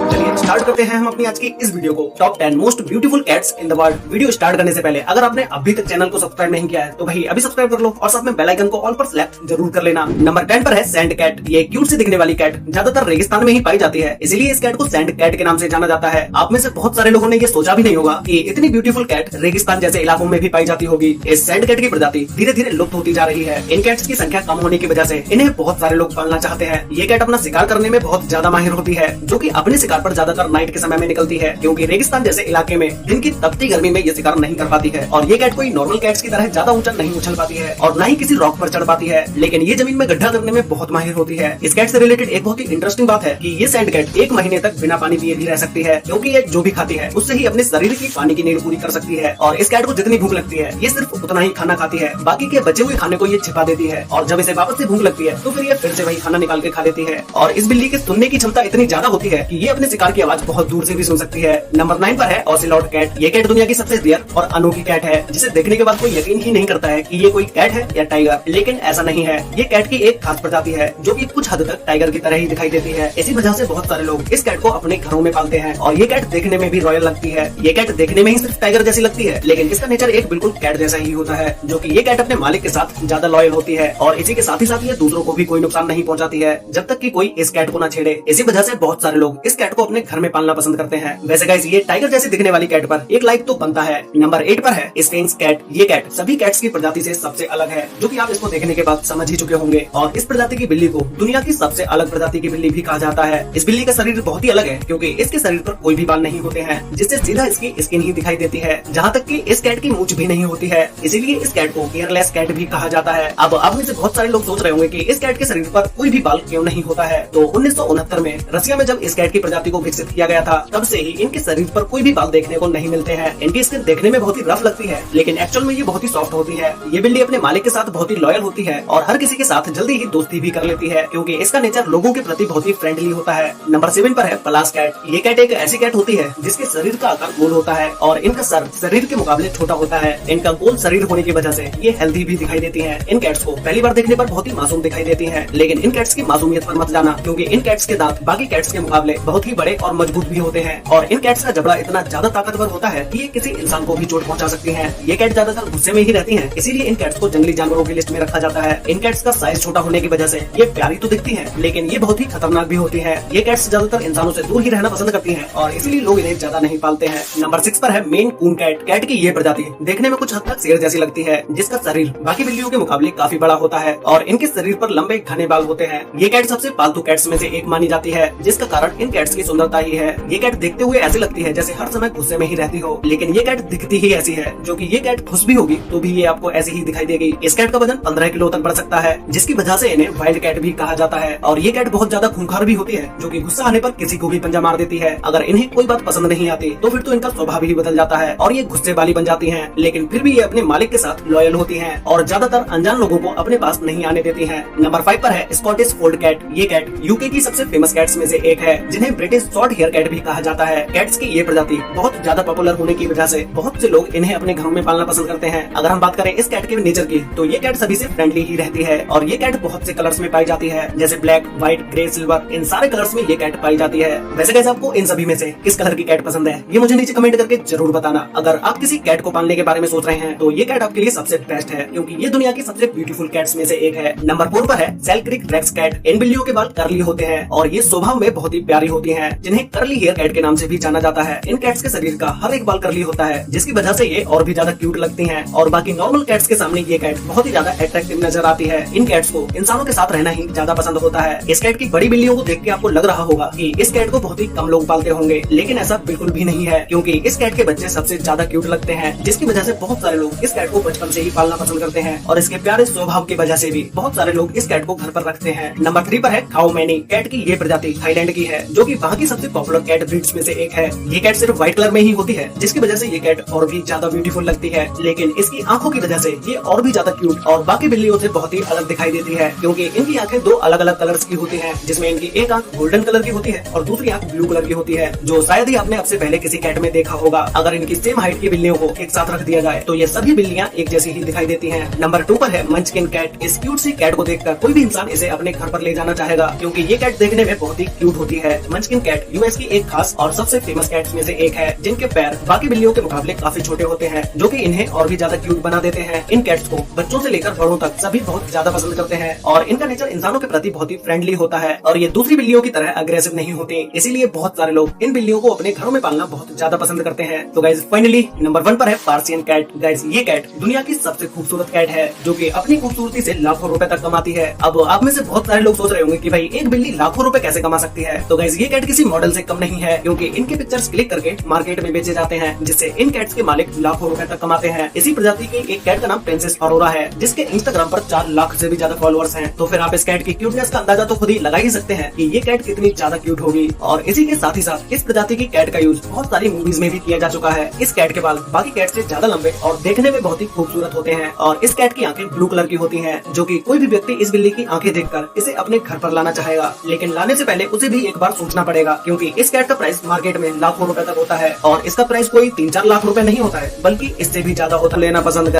चलिए स्टार्ट करते हैं हम अपनी आज की इस वीडियो को। Top 10 most beautiful cats in the world. Video start करने से पहले अगर आपने अभी तक चैनल को सब्सक्राइब नहीं किया है तो भाई अभी सब्सक्राइब कर लो और साथ में बेल आइकन को ऑल पर सेलेक्ट जरूर कर लेना। नंबर 10 पर है सैंड कैट। ये क्यूट से दिखने वाली कैट ज्यादातर रेगिस्तान में ही पाई जाती है, इसीलिए इस कैट को सैंड कैट के नाम से जाना जाता है। आप में से बहुत सारे लोगों ने ये सोचा भी नहीं होगा कि इतनी ब्यूटीफुल कैट रेगिस्तान जैसे इलाकों में भी पाई जाती होगी। इस सैंड कैट की प्रजाति धीरे धीरे लुप्त होती जा रही है। इन कैट्स की संख्या कम होने की वजह से इन्हें बहुत सारे लोग पालना चाहते हैं। ये कैट अपना शिकार करने में बहुत ज्यादा माहिर होती है, जो कि अपने शिकार पर ज्यादातर नाइट के समय में निकलती है, क्योंकि रेगिस्तान जैसे इलाके में दिन की तपती गर्मी में ये शिकार नहीं कर पाती है। और ये कैट कोई नॉर्मल कैट्स की तरह ज्यादा ऊंचा नहीं उछल पाती है और न ही किसी रॉक पर चढ़ पाती है, लेकिन ये जमीन में गड्ढा करने में बहुत माहिर होती है। इस कैट से रिलेटेड एक बहुत ही इंटरेस्टिंग बात है कि ये सैंड कैट 1 महीने तक बिना पानी पिए भी रह सकती है, क्योंकि ये जो भी खाती है उससे ही अपने शरीर की पानी की नीड पूरी कर सकती है। और इस कैट को जितनी भूख लगती है ये सिर्फ उतना ही खाना खाती है, बाकी के बचे हुए खाने को ये छिपा देती है और जब इसे वापस से भूख लगती है तो फिर ये फिर से वही खाना निकाल के खा लेती है। और इस बिल्ली की सुनने की क्षमता इतनी ज्यादा होती है कि ये अपने शिकार की आवाज बहुत दूर से भी सुन सकती है। नंबर 9 पर है ओसेलॉट कैट। ये कैट दुनिया की सबसे रेयर और अनोखी कैट है, जिसे देखने के बाद कोई यकीन ही नहीं करता है कि ये कोई कैट है या टाइगर, लेकिन ऐसा नहीं है। ये कैट की एक खास प्रजाति है जो कि कुछ हद तक टाइगर की तरह ही दिखाई देती है। इसी वजह से बहुत सारे लोग इस कैट को अपने घरों में पालते हैं और ये कैट देखने में भी रॉयल लगती है। ये कैट देखने में ही सिर्फ टाइगर जैसी लगती है, लेकिन इसका नेचर एक बिल्कुल कैट जैसा ही होता है, जो कि ये कैट अपने मालिक के साथ ज्यादा लॉयल होती है और इसी के साथ ही साथ ये दूसरों को भी कोई नुकसान नहीं पहुंचाती है जब तक कि कोई इस कैट को ना छेड़े। इसी वजह से बहुत सारे लोग इस कैट को अपने घर में पालना पसंद करते हैं। वैसे गाइस ये टाइगर जैसी दिखने वाली कैट पर एक लाइक तो बनता है। नंबर 8 पर है स्फिंक्स कैट। ये कैट सभी कैट्स की प्रजाति से सबसे अलग है, जो कि आप इसको देखने के बाद समझ ही चुके होंगे। और इस प्रजाति की बिल्ली को दुनिया की सबसे अलग प्रजाति की बिल्ली भी कहा जाता है। इस बिल्ली का शरीर बहुत ही अलग है, क्योंकि इसके शरीर पर कोई भी बाल नहीं होते हैं, जिससे सीधा इसकी स्किन ही दिखाई देती है। जहाँ तक कि इस कैट की मूंछ भी नहीं होती है, इसीलिए इस कैट को हेयरलेस कैट भी कहा जाता है। अब आप में से बहुत सारे लोग सोच रहे होंगे कि इस कैट के शरीर पर कोई भी बाल क्यों नहीं होता है। तो 1969 में रसिया में जब इस कैट की प्रजाति को विकसित किया गया था, तब से ही इनके शरीर पर कोई भी बाल देखने को नहीं मिलते हैं। इनकी स्किन देखने में बहुत ही रफ लगती है, लेकिन एक्चुअल में ये बहुत ही सॉफ्ट होती है। ये बिल्ली अपने मालिक के साथ बहुत ही लॉयल होती है और हर किसी के साथ जल्दी ही दोस्ती भी कर लेती है, क्योंकि इसका नेचर लोगों के प्रति बहुत ही फ्रेंडली होता है। नंबर 7 पर है पलास कैट। ये कैट एक ऐसी कैट होती है जिसके शरीर का आकार गोल होता है और इनका सर शरीर के मुकाबले छोटा होता है। इनका गोल शरीर होने की वजह से ये हेल्दी भी दिखाई देती है। इन कैट्स को पहली बार देखने पर बहुत ही मासूम दिखाई देती है, लेकिन इन कैट्स की मासूमियत पर मत जाना, क्योंकि इन कैट्स के दांत बाकी कैट्स के मुकाबले बहुत ही बड़े और मजबूत भी होते हैं। और इन कैट्स का जबड़ा इतना ज्यादा ताकतवर होता है कि ये किसी इंसान को भी चोट पहुंचा सकती हैं। ये कैट ज्यादातर गुस्से में ही रहती हैं, इसीलिए इन कैट्स को जंगली जानवरों की लिस्ट में रखा जाता है। इन कैट्स का साइज छोटा होने की वजह से ये प्यारी तो दिखती हैं, लेकिन ये बहुत ही खतरनाक भी होती है। ये कैट्स ज्यादातर इंसानों से दूर ही रहना पसंद करती हैं और इसीलिए लोग इन्हें ज्यादा नहीं पालते हैं। नंबर 6 पर है मेन कून कैट। कैट की ये प्रजाति देखने में कुछ हद तक शेर जैसी लगती है, जिसका शरीर बाकी बिल्लियों के मुकाबले काफी बड़ा होता है और इनके शरीर पर लंबे घने बाल होते हैं। ये कैट सबसे पालतू कैट्स में से एक मानी जाती है, जिसका कारण इन कैट्स की सुंदरता ही है। ये कैट देखते हुए ऐसी लगती है जैसे हर समय गुस्से में ही रहती हो, लेकिन ये कैट दिखती ही ऐसी है, जो कि ये कैट खुश भी होगी तो भी ये आपको ऐसी ही दिखाई देगी। इस कैट का वजन 15 किलो तक बढ़ सकता है, जिसकी वजह से इन्हें वाइल्ड कैट भी कहा जाता है। और ये कैट बहुत ज्यादा खूंखार भी होती है, जो कि गुस्सा आने पर किसी को भी पंजा मार देती है। अगर इन्हें कोई बात पसंद नहीं आती तो फिर तो इनका स्वभाव ही बदल जाता है और ये गुस्से वाली बन जाती हैं, लेकिन फिर भी ये अपने मालिक के साथ लॉयल होती हैं और ज्यादातर अनजान लोगों को अपने पास नहीं आने देती हैं। नंबर 5 पर है स्कॉटिश फोल्ड कैट। ये कैट यूके की सबसे फेमस कैट्स में से एक है, जिन्हें ब्रिटिश शॉर्ट हेयर कैट भी कहा जाता है। कैट्स की ये प्रजाति बहुत ज्यादा पॉपुलर होने की वजह से बहुत से लोग इन्हें अपने घरों में पालना पसंद करते हैं। अगर हम बात करें इस कैट के नेचर की, तो ये कैट सभी से फ्रेंडली ही रहती है और ये कैट बहुत से कलर्स में पाई जाती है, जैसे ब्लैक, व्हाइट, ग्रे, सिल्वर। इन सारे कलर्स में ये कैट पाई जाती है। वैसे गाइस आपको इन सभी में से किस कलर की कैट पसंद है, ये मुझे नीचे कमेंट करके जरूर बताना। अगर आप किसी कैट को पालने के बारे में सोच रहे हैं तो ये कैट आपके लिए सबसे बेस्ट है, क्योंकि ये दुनिया की सबसे ब्यूटीफुल कैट्स में से एक है। नंबर 4 पर है सेल्क्रिक रेक्स कैट। इन बिल्लियों के बाल कर्ली होते हैं और ये स्वभाव में बहुत ही प्यारी होती हैं, जिन्हें कर्ली हेयर कैट के नाम से भी जाना जाता है। इन कैट्स के शरीर का हर एक बाल कर्ली होता है, जिसकी वजह से ये और भी ज्यादा क्यूट लगती हैं और बाकी नॉर्मल कैट्स के सामने ये कैट बहुत ही ज्यादा अट्रैक्टिव नजर आती है। इन कैट्स को इंसानों के साथ रहना ही ज्यादा पसंद होता है। इस कैट की बड़ी बिल्लियों को देख के आपको लग रहा होगा कि इस कैट को बहुत ही कम लोग पालते होंगे, लेकिन ऐसा बिल्कुल भी नहीं है, क्योंकि इस कैट के बच्चे सबसे ज्यादा क्यूट लगते हैं, जिसकी वजह से बहुत सारे लोग इस कैट को बचपन से ही पालना पसंद करते हैं और इसके प्यारे स्वभाव की वजह से भी बहुत सारे लोग इस कैट को घर पर रखते हैं। नंबर 3 पर है खाओ मैनी कैट की ये प्रजाति थाईलैंड की है, जो कि वहाँ की सबसे सबसे पॉपुलर कैट ब्रीड्स में से एक है। ये कैट सिर्फ व्हाइट कलर में ही होती है, जिसकी वजह से ये कैट और भी ज्यादा ब्यूटीफुल लगती है। लेकिन इसकी आंखों की वजह से ये और भी ज्यादा क्यूट और बाकी बिल्लियों से बहुत ही अलग दिखाई देती है, क्योंकि इनकी आंखें दो अलग अलग कलर्स की होती हैं, जिसमें इनकी एक आंख गोल्डन कलर की होती है और दूसरी आंख ब्लू कलर की होती है, जो शायद ही आपने अब से पहले किसी कैट में देखा होगा। अगर इनकी सेम हाइट की बिल्लियों को एक साथ रख दिया जाए तो ये सभी बिल्लियां एक जैसी ही दिखाई देती हैं। नंबर 2 पर है मंचकिन कैट। इस क्यूट सी कैट को देखकर कोई भी इंसान इसे अपने घर पर ले जाना चाहेगा, क्योंकि ये कैट देखने में बहुत ही क्यूट होती है। मंचकिन कैट यूएस की एक खास और सबसे फेमस कैट्स में से एक है, जिनके पैर बाकी बिल्लियों के मुकाबले काफी छोटे होते हैं, जो कि इन्हें और भी ज्यादा क्यूट बना देते हैं। इन कैट्स को बच्चों से लेकर बड़ों तक सभी बहुत ज्यादा पसंद करते हैं और इनका नेचर इंसानों के प्रति बहुत ही फ्रेंडली होता है और ये दूसरी बिल्लियों की तरह अग्रेसिव नहीं होती। इसीलिए बहुत सारे लोग इन बिल्लियों को अपने घरों में पालना बहुत ज्यादा पसंद करते हैं। तो गाइज फाइनली नंबर 1 पर है पर्सियन कैट। गाइज ये कैट दुनिया की सबसे खूबसूरत कैट है, जो कि अपनी खूबसूरती से लाखों रुपए तक कमाती है। अब आप में से बहुत सारे लोग सोच रहे होंगे कि भाई एक बिल्ली लाखों रुपए कैसे कमा सकती है। तो गाइज ये कैट किसी मॉडल से कम नहीं है, क्योंकि इनके पिक्चर्स क्लिक करके मार्केट में बेचे जाते हैं, जिससे इन कैट्स के मालिक लाखों रुपए तक कमाते हैं। इसी प्रजाति की एक कैट का नाम प्रिंसेस अरोरा है, जिसके इंस्टाग्राम पर 4 लाख से भी ज्यादा फॉलोअर्स हैं। तो फिर आप इस कैट की क्यूटनेस का अंदाजा तो खुद ही लगा ही सकते हैं कि ये कैट कितनी ज्यादा क्यूट होगी। और इसी के साथ ही साथ इस प्रजाति की कैट का यूज बहुत सारी मूवीज में भी किया जा चुका है। इस कैट के बाल बाकी कैट से ज्यादा लंबे और देखने में बहुत ही खूबसूरत होते हैं और इस कैट की आंखें ब्लू कलर की होती हैं, जो कि कोई भी व्यक्ति इस बिल्ली की आंखें देखकर इसे अपने घर पर लाना चाहेगा। लेकिन लाने से पहले उसे भी एक बार सोचना पड़ेगा, क्योंकि इस कैट का प्राइस मार्केट में लाखों रुपए तक होता है और इसका प्राइस कोई 3-4 लाख रुपए नहीं होता है, बल्कि इससे भी ज्यादा होता लेना पसंद